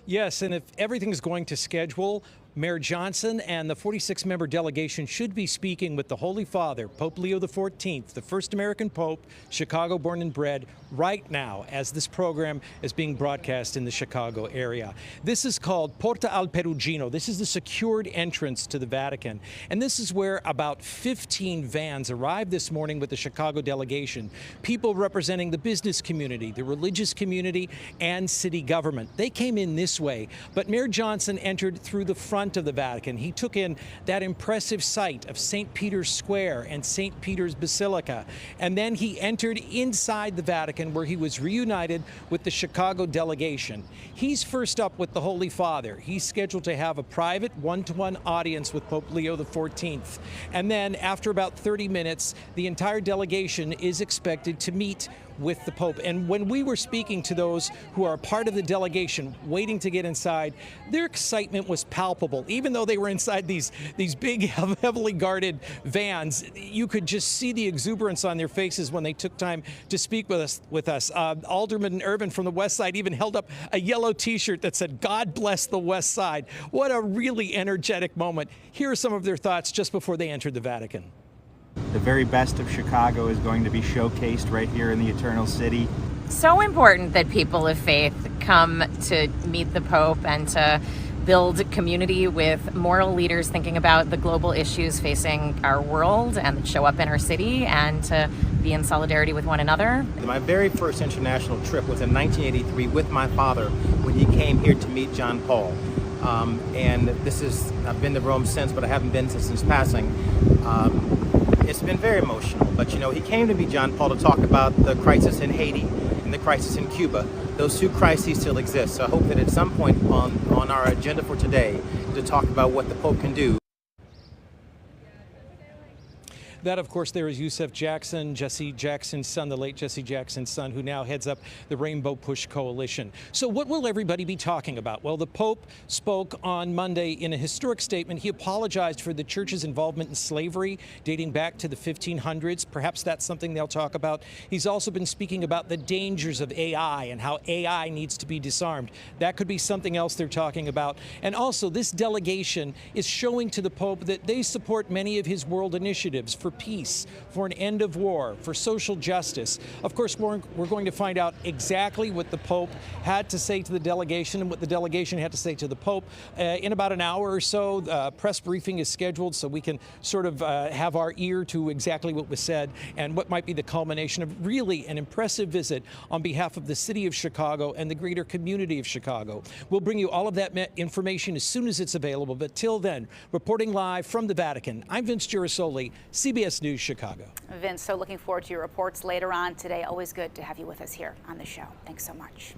Yes, and if everything's going to schedule, Mayor Johnson and the 46-member delegation should be speaking with the Holy Father, Pope Leo XIV, the first American Pope, Chicago born and bred, right now as this program is being broadcast in the Chicago area. This is called Porta al Perugino. This is the secured entrance to the Vatican. And this is where about 15 vans arrived this morning with the Chicago delegation. People representing the business community, the religious community, and city government. They came in this way, but Mayor Johnson entered through the front of the Vatican. He took in that impressive sight of St. Peter's Square and St. Peter's Basilica. And then he entered inside the Vatican, where he was reunited with the Chicago delegation. He's first up with the Holy Father. He's scheduled to have a private one-to-one audience with Pope Leo XIV. And then after about 30 minutes, the entire delegation is expected to meet with the Pope. And when we were speaking to those who are part of the delegation waiting to get inside, their excitement was palpable. Even though they were inside these big, heavily guarded vans, you could just see the exuberance on their faces when they took time to speak with us. Alderman Irvin from the West Side even held up a yellow T-shirt that said, "God bless the West Side." What a really energetic moment. Here are some of their thoughts just before they entered the Vatican. The very best of Chicago is going to be showcased right here in the Eternal City. So important that people of faith come to meet the Pope and to build community with moral leaders thinking about the global issues facing our world and that show up in our city, and to be in solidarity with one another. My very first international trip was in 1983 with my father when he came here to meet John Paul. I've been to Rome since, but I haven't been since his passing. It's been very emotional, but he came to meet John Paul to talk about the crisis in Haiti and the crisis in Cuba. Those two crises still exist, so I hope that at some point on our agenda for today to talk about what the Pope can do. That, of course, there is Yusef Jackson, Jesse Jackson's son, the late Jesse Jackson's son, who now heads up the Rainbow Push Coalition. So what will everybody be talking about? Well, the Pope spoke on Monday in a historic statement. He apologized for the church's involvement in slavery dating back to the 1500s. Perhaps that's something they'll talk about. He's also been speaking about the dangers of AI and how AI needs to be disarmed. That could be something else they're talking about. And also, this delegation is showing to the Pope that they support many of his world initiatives for peace, for an end of war, for social justice. Of course, we're going to find out exactly what the Pope had to say to the delegation and what the delegation had to say to the Pope in about an hour or so. A press briefing is scheduled so we can sort of have our ear to exactly what was said and what might be the culmination of really an impressive visit on behalf of the city of Chicago and the greater community of Chicago. We'll bring you all of that information as soon as it's available, but till then, reporting live from the Vatican, I'm Vince Girasoli, CBS News, Chicago. Vince, so looking forward to your reports later on today. Always good to have you with us here on the show. Thanks so much.